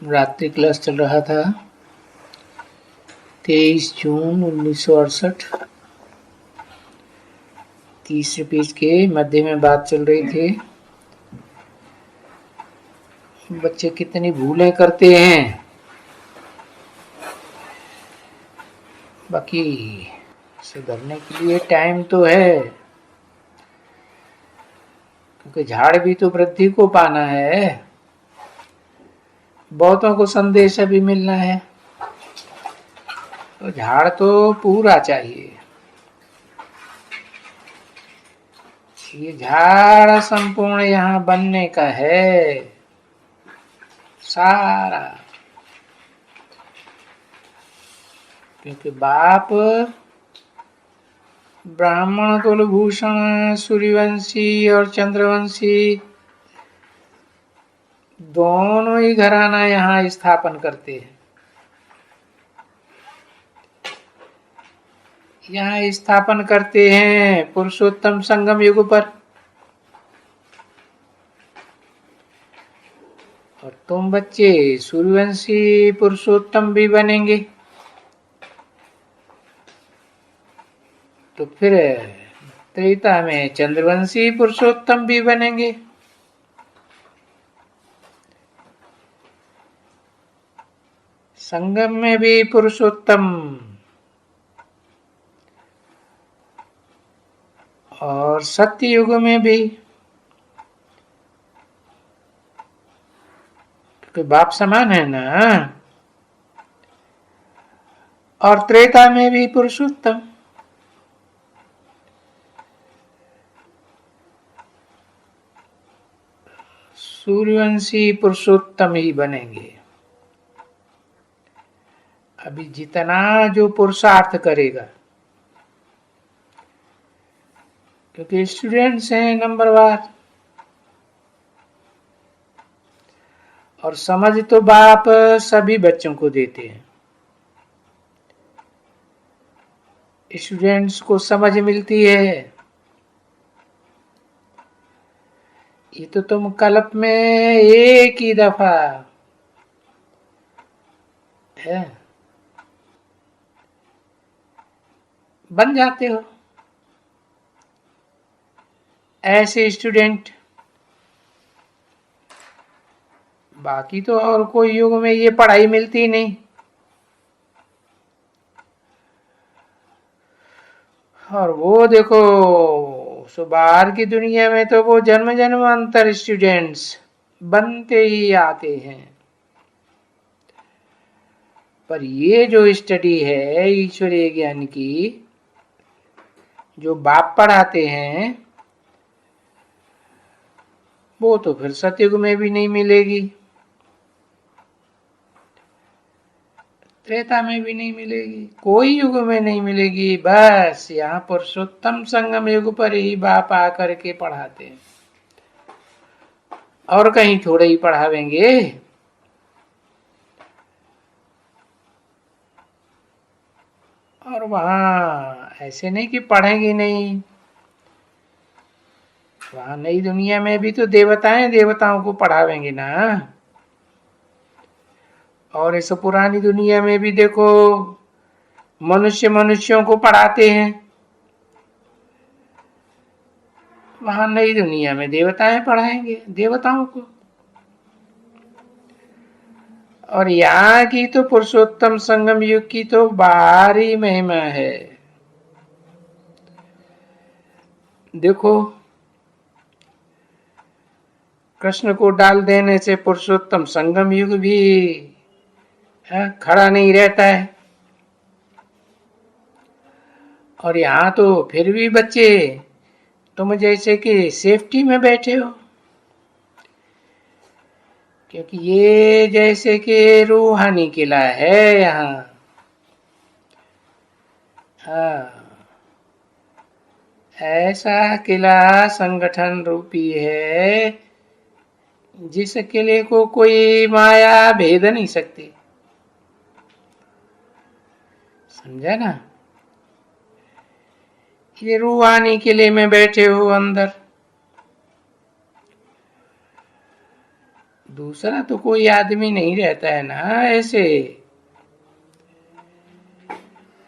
रात्रि क्लास चल रहा था 23 जून 1968। तीसरे पेज के मध्य में बात चल रही थी, बच्चे कितनी भूलें करते हैं। बाकी सुधरने के लिए टाइम तो है, क्योंकि झाड़ भी तो वृद्धि को पाना है, बहुतों को संदेश भी मिलना है, तो झाड़ तो पूरा चाहिए। ये झाड़ संपूर्ण यहाँ बनने का है सारा, क्योंकि बाप ब्राह्मण कुलभूषण सूर्यवंशी और चंद्रवंशी दोनों ही घराना यहाँ स्थापन करते हैं। यहाँ स्थापन करते हैं पुरुषोत्तम संगम युग पर, और तुम बच्चे सूर्यवंशी पुरुषोत्तम भी बनेंगे, तो फिर त्रेता में चंद्रवंशी पुरुषोत्तम भी बनेंगे। संगम में भी पुरुषोत्तम और सत्य युग में भी, क्योंकि बाप समान है ना, और त्रेता में भी पुरुषोत्तम। सूर्यवंशी पुरुषोत्तम ही बनेंगे। अभी जितना जो पुरुषार्थ करेगा, क्योंकि स्टूडेंट्स हैं नंबरवार, और समझ तो बाप सभी बच्चों को देते हैं। स्टूडेंट्स को समझ मिलती है, ये तो तुम कल्प में एक ही दफा है बन जाते हो ऐसे स्टूडेंट। बाकी तो और कोई युग में ये पढ़ाई मिलती नहीं। और वो देखो, सो बाहर की दुनिया में तो वो जन्म जन्मांतर स्टूडेंट्स बनते ही आते हैं। पर ये जो स्टडी है ईश्वरीय ज्ञान की, जो बाप पढ़ाते हैं, वो तो फिर सतयुग में भी नहीं मिलेगी, त्रेता में भी नहीं मिलेगी, कोई युग में नहीं मिलेगी। बस यहाँ पुरुषोत्तम संगम युग पर ही बाप आकर के पढ़ाते हैं, और कहीं थोड़े ही पढ़ावेंगे। और वहां ऐसे नहीं कि पढ़ेंगे नहीं, वहां नई दुनिया में भी तो देवताएं देवताओं को पढ़ावेंगे ना। और इस पुरानी दुनिया में भी देखो, मनुष्य मनुष्यों को पढ़ाते हैं। वहां नई दुनिया में देवताएं पढ़ाएंगे देवताओं को। और यहाँ की तो पुरुषोत्तम संगम युग की तो भारी महिमा है। देखो, कृष्ण को डाल देने से पुरुषोत्तम संगम युग भी खड़ा नहीं रहता है। और यहाँ तो फिर भी बच्चे तुम जैसे कि सेफ्टी में बैठे हो, क्योंकि ये जैसे कि रूहानी किला है यहाँ। हाँ, ऐसा किला संगठन रूपी है जिस किले को कोई माया भेद नहीं सकती। समझा ना? ये रूहानी किले में बैठे हो अंदर, दूसरा तो कोई आदमी नहीं रहता है ना ऐसे।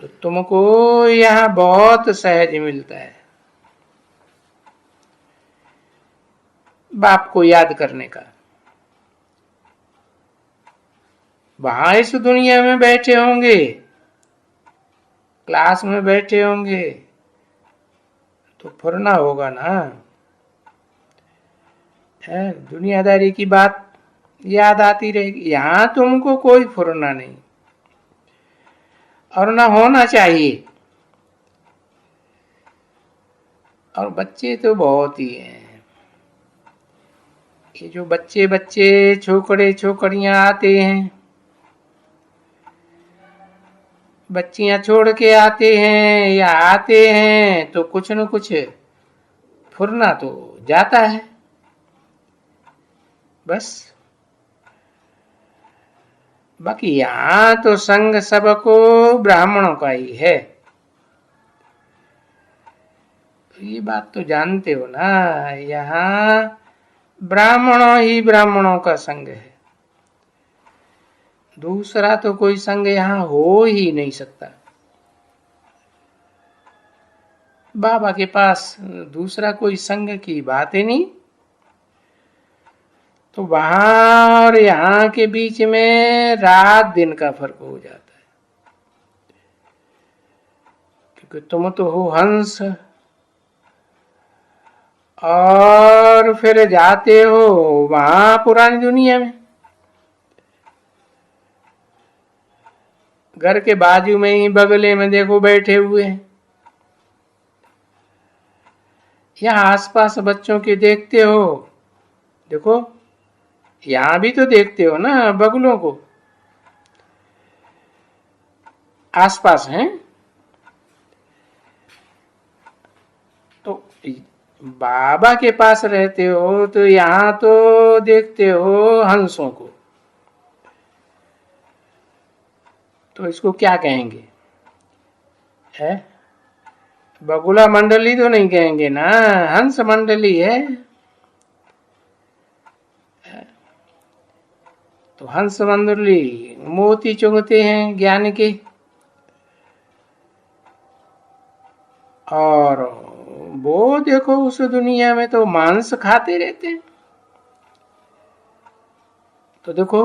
तो तुमको यहाँ बहुत सहज मिलता है बाप को याद करने का। वहां इस दुनिया में बैठे होंगे, क्लास में बैठे होंगे, तो फुरना होगा ना है, दुनियादारी की बात याद आती रहेगी। यहाँ तुमको कोई फुरना नहीं, और ना होना चाहिए। और बच्चे तो बहुत ही हैं। ये जो बच्चे बच्चे छोकरे छोकरियां आते हैं, बच्चियां छोड़ के आते हैं या आते हैं, तो कुछ न कुछ फुरना तो जाता है बस। बाकी यहाँ तो संग सबको ब्राह्मणों का ही है। तो ये बात तो जानते हो ना, यहाँ ब्राह्मणों ही ब्राह्मणों का संग है। दूसरा तो कोई संग यहाँ हो ही नहीं सकता। बाबा के पास दूसरा कोई संग की बात ही नहीं। तो वहां और यहाँ के बीच में रात दिन का फर्क हो जाता है, क्योंकि तुम तो हो हंस, और फिर जाते हो वहां पुरानी दुनिया में। घर के बाजू में ही बगले में देखो बैठे हुए हैं। यहाँ आसपास बच्चों के देखते हो, देखो यहाँ भी तो देखते हो ना बगलों को, आसपास हैं। तो बाबा के पास रहते हो तो यहाँ तो देखते हो हंसों को, तो इसको क्या कहेंगे है? बगुला मंडली तो नहीं कहेंगे ना, हंस मंडली है। तो हंस मंडली मोती चुगते हैं ज्ञान के, और वो देखो उस दुनिया में तो मांस खाते रहते हैं। तो देखो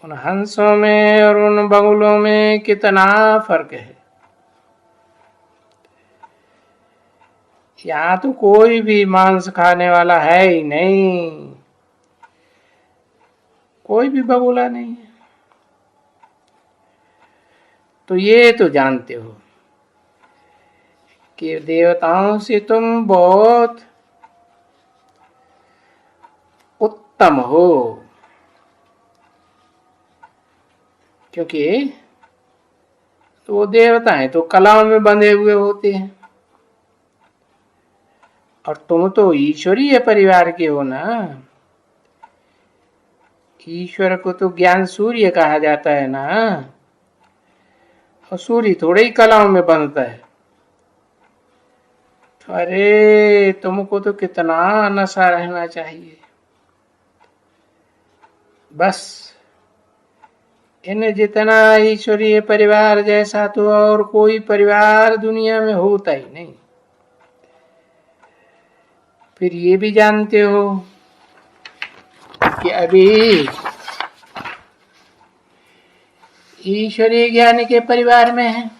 उन हंसों में और उन बगुलों में कितना फर्क है। यहाँ तो कोई भी मांस खाने वाला है ही नहीं, कोई भी बगुला नहीं है। तो ये तो जानते हो कि देवताओं से तुम बहुत उत्तम हो, क्योंकि तो वो देवता है तो कलाओं में बंधे हुए होते हैं, और तुम तो ईश्वरीय परिवार के हो ना। ईश्वर को तो ज्ञान सूर्य कहा जाता है ना, और सूर्य थोड़े ही कलाओं में बंधता है। अरे तुमको तो कितना नशा रहना चाहिए। बस इन जितना ईश्वरीय परिवार जैसा तो और कोई परिवार दुनिया में होता ही नहीं। फिर ये भी जानते हो कि अभी ईश्वरीय ज्ञान के परिवार में है।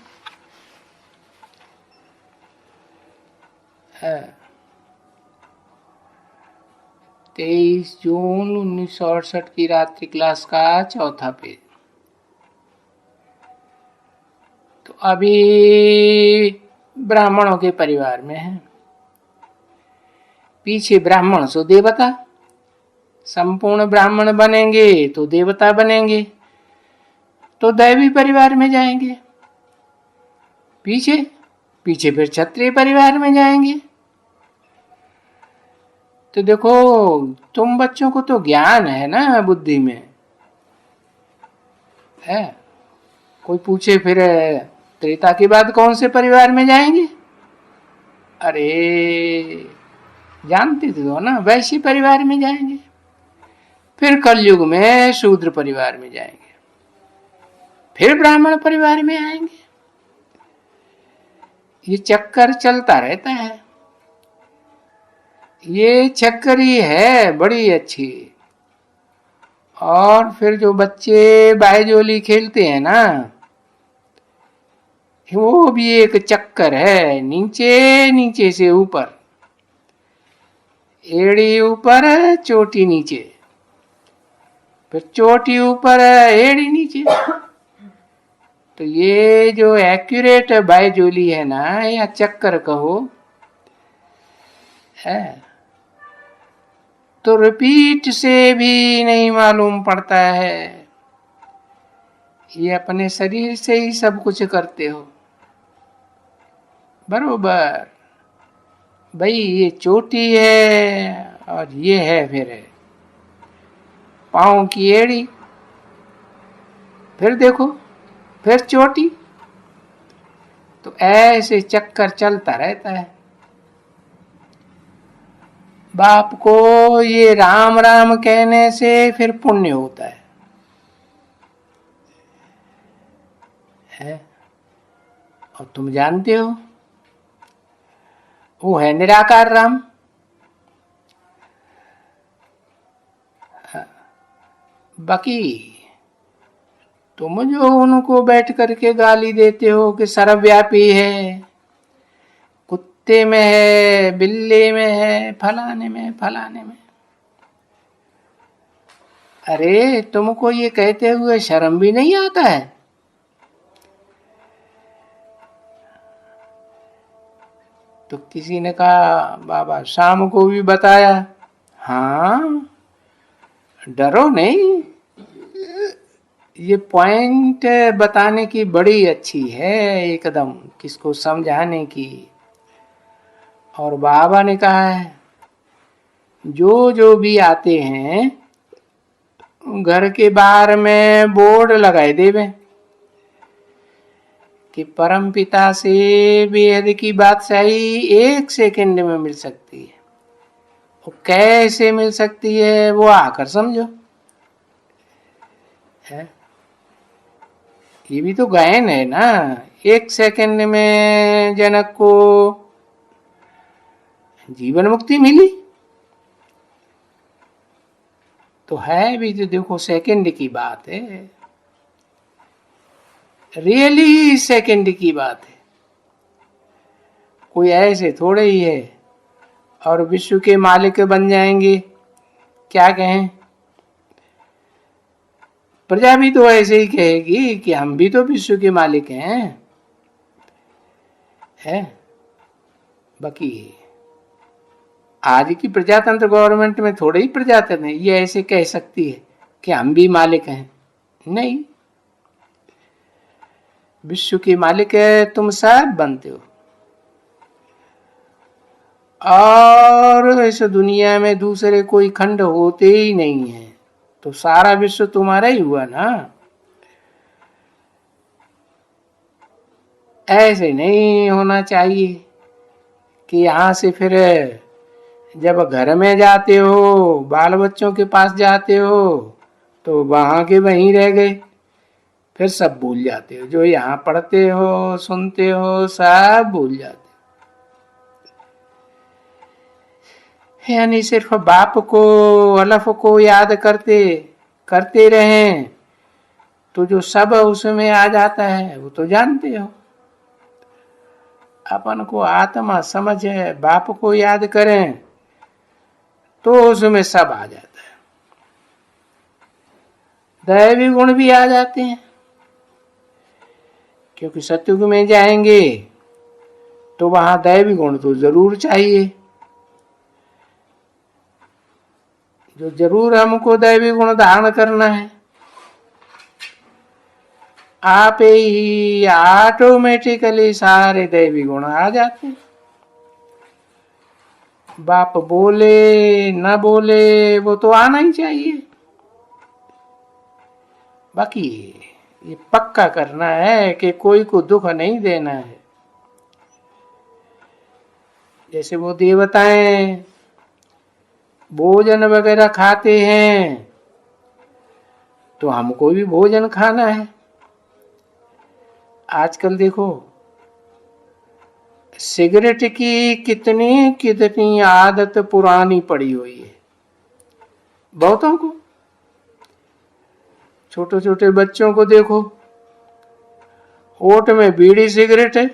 23 जून 1968 की रात्रि क्लास का चौथा पेज। तो अभी ब्राह्मणों के परिवार में है, पीछे ब्राह्मण सो देवता। संपूर्ण ब्राह्मण बनेंगे तो देवता बनेंगे, तो दैवी परिवार में जाएंगे। पीछे पीछे फिर क्षत्रिय परिवार में जाएंगे। तो देखो तुम बच्चों को तो ज्ञान है ना, बुद्धि में है। कोई पूछे फिर त्रेता के बाद कौन से परिवार में जाएंगे? अरे जानते तो ना, वैश्य परिवार में जाएंगे, फिर कलयुग में शूद्र परिवार में जाएंगे, फिर ब्राह्मण परिवार में आएंगे। ये चक्कर चलता रहता है। ये चक्कर ही है बड़ी अच्छी। और फिर जो बच्चे बायजोली खेलते हैं ना, वो भी एक चक्कर है, नीचे नीचे से ऊपर, एड़ी ऊपर चोटी नीचे, फिर चोटी ऊपर एड़ी नीचे। तो ये जो एक्यूरेट बायजोली है ना, या चक्कर कहो, है तो रिपीट से भी नहीं मालूम पड़ता है। ये अपने शरीर से ही सब कुछ करते हो बरोबर। भाई ये चोटी है और ये है फिर पाँव की एड़ी, फिर देखो फिर चोटी। तो ऐसे चक्कर चलता रहता है। बाप को ये राम राम कहने से फिर पुण्य होता है? और तुम जानते हो वो है निराकार राम। बाकी तुम जो उनको बैठ करके गाली देते हो कि सर्वव्यापी है, कुत्ते में है, बिल्ली में है, फलाने में फलाने में, अरे तुमको ये कहते हुए शर्म भी नहीं आता है? तो किसी ने कहा बाबा शाम को भी बताया, हाँ डरो नहीं, ये पॉइंट बताने की बड़ी अच्छी है एकदम, किसको समझाने की। और बाबा ने कहा है जो जो भी आते हैं घर के बाहर में बोर्ड लगाए देवे कि परम पिता से बेहद की बादशाही 1 सेकंड में मिल सकती है। वो कैसे मिल सकती है वो आकर समझो है। ये भी तो गायन है ना, 1 सेकंड में जनक को जीवन मुक्ति मिली। तो है भी तो देखो सेकंड की बात है, रियली सेकंड की बात है, कोई ऐसे थोड़े ही है। और विश्व के मालिक बन जाएंगे, क्या कहें, प्रजा भी तो ऐसे ही कहेगी कि हम भी तो विश्व के मालिक हैं, है। बाकी आज की प्रजातंत्र गवर्नमेंट में थोड़े ही प्रजातंत्र है, ये ऐसे कह सकती है कि हम भी मालिक हैं, नहीं। विश्व के मालिक है तुम सब बनते हो। और इस दुनिया में दूसरे कोई खंड होते ही नहीं है, तो सारा विश्व तुम्हारा ही हुआ ना। ऐसे नहीं होना चाहिए कि यहां से फिर जब घर में जाते हो, बाल बच्चों के पास जाते हो, तो वहां के वहीं रह गए, फिर सब भूल जाते हो, जो यहाँ पढ़ते हो सुनते हो सब भूल जाते हो। यानी सिर्फ बाप को अलफ को याद करते करते रहें तो जो सब उसमें आ जाता है वो तो जानते हो। अपन को आत्मा समझ है, बाप को याद करें तो उसमें सब आ जाता है, दैवी गुण भी आ जाते हैं। क्योंकि सतयुग में जाएंगे तो वहां दैवी गुण तो जरूर चाहिए, जो जरूर हमको दैवी गुण धारण करना है। आप ही ऑटोमेटिकली सारे दैवी गुण आ जाते हैं। बाप बोले न बोले वो तो आना ही चाहिए। बाकी ये पक्का करना है कि कोई को दुख नहीं देना है। जैसे वो देवताएं भोजन वगैरह खाते हैं तो हमको भी भोजन खाना है। आजकल देखो सिगरेट की कितनी कितनी आदत पुरानी पड़ी हुई है बहुतों को। छोटे छोटे बच्चों को देखो, होठ में बीड़ी सिगरेट है,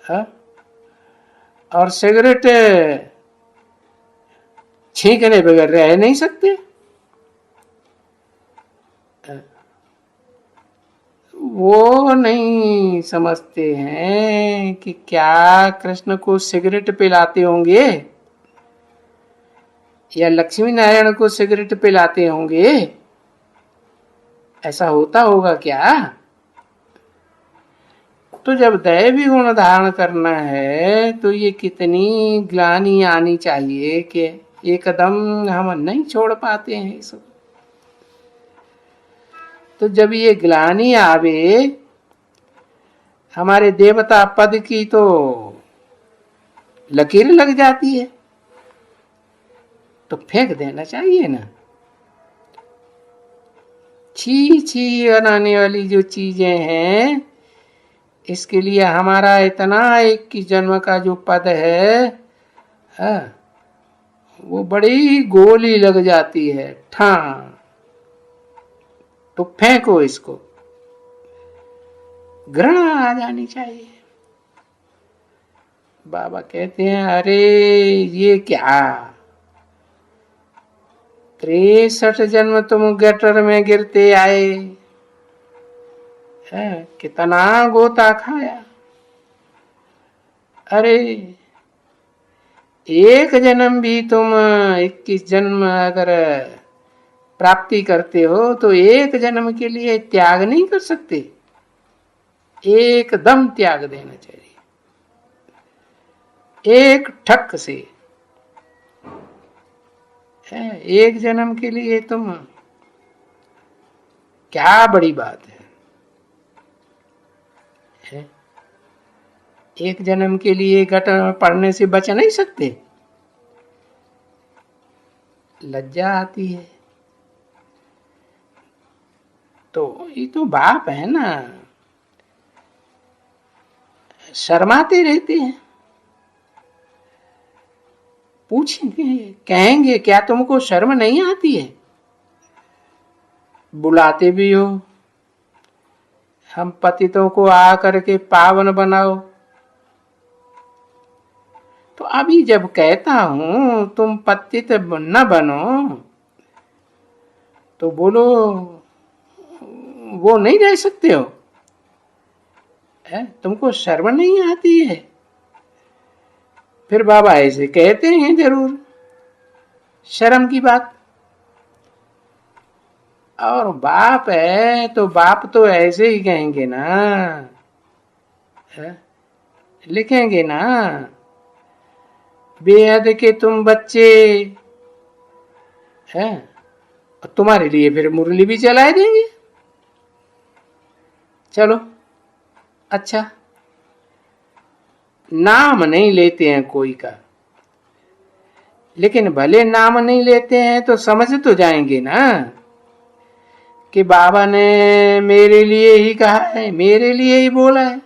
हा? और सिगरेट छींकने बगैर रह नहीं सकते। वो नहीं समझते हैं कि क्या कृष्ण को सिगरेट पिलाते होंगे या लक्ष्मी नारायण को सिगरेट पिलाते होंगे। ऐसा होता होगा क्या? तो जब दैवी गुण धारण करना है तो ये कितनी ग्लानि आनी चाहिए कि एकदम हम नहीं छोड़ पाते हैं इसको। तो जब ये ग्लानि आवे हमारे देवता पद की तो लकीर लग जाती है तो फेंक देना चाहिए ना। छी छी बनाने वाली जो चीजें हैं, इसके लिए हमारा इतना 21 जन्म का जो पद है, वो बड़ी गोली लग जाती है ठा। तो फेंको इसको, घृणा आ जानी चाहिए। बाबा कहते हैं अरे ये क्या 63 जन्म तुम गटर में गिरते आए, कितना गोता खाया। अरे एक जन्म भी तुम 21 जन्म अगर प्राप्ति करते हो तो एक जन्म के लिए त्याग नहीं कर सकते। एकदम त्याग देना चाहिए एक ठक से। एक जन्म के लिए तुम, क्या बड़ी बात है। एक जन्म के लिए गटर में पढ़ने से बच नहीं सकते, लज्जा आती है। तो ये तो बाप है ना, शर्माते रहते हैं। पूछेंगे, कहेंगे क्या तुमको शर्म नहीं आती है? बुलाते भी हो, हम पतितों को आकर के पावन बनाओ। तो अभी जब कहता हूं तुम पतित न बनो तो बोलो वो नहीं रह सकते हो, तुमको शर्म नहीं आती है? फिर बाबा ऐसे कहते हैं जरूर शर्म की बात। और बाप है तो बाप तो ऐसे ही कहेंगे ना, लिखेंगे ना बेहद के तुम बच्चे हैं, तुम्हारे लिए फिर मुरली भी चलाए देंगे। चलो अच्छा, नाम नहीं लेते हैं कोई का, लेकिन भले नाम नहीं लेते हैं तो समझ तो जाएंगे ना कि बाबा ने मेरे लिए ही कहा है, मेरे लिए ही बोला है।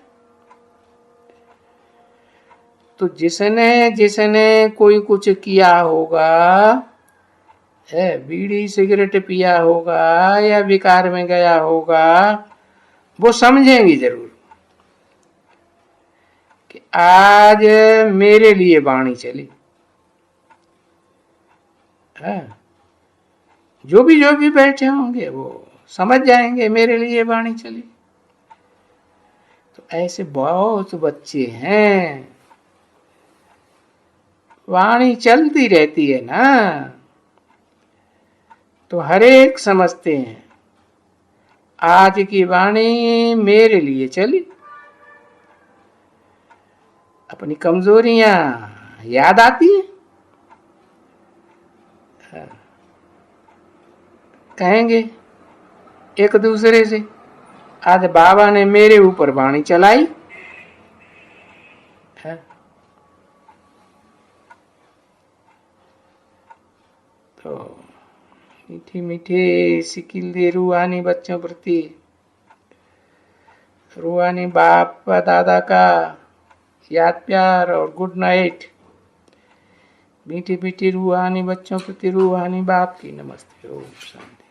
तो जिसने जिसने कोई कुछ किया होगा, बीड़ी सिगरेट पिया होगा या विकार में गया होगा, वो समझेंगे जरूर कि आज मेरे लिए वाणी चली। जो भी बैठे होंगे वो समझ जाएंगे मेरे लिए वाणी चली। तो ऐसे बहुत बच्चे हैं, वाणी चलती रहती है ना तो हर एक समझते हैं आज की वाणी मेरे लिए चली। अपनी कमजोरियां याद आती हैं, कहेंगे एक दूसरे से आज बाबा ने मेरे ऊपर वाणी चलाई है। तो मीठी मीठी सिकिल रूहानी बच्चों प्रति, रूहानी बाप व दादा का याद प्यार और गुड नाइट। मीठी मीठी रूहानी बच्चों प्रति रूहानी बाप की नमस्ते। ओम शांति।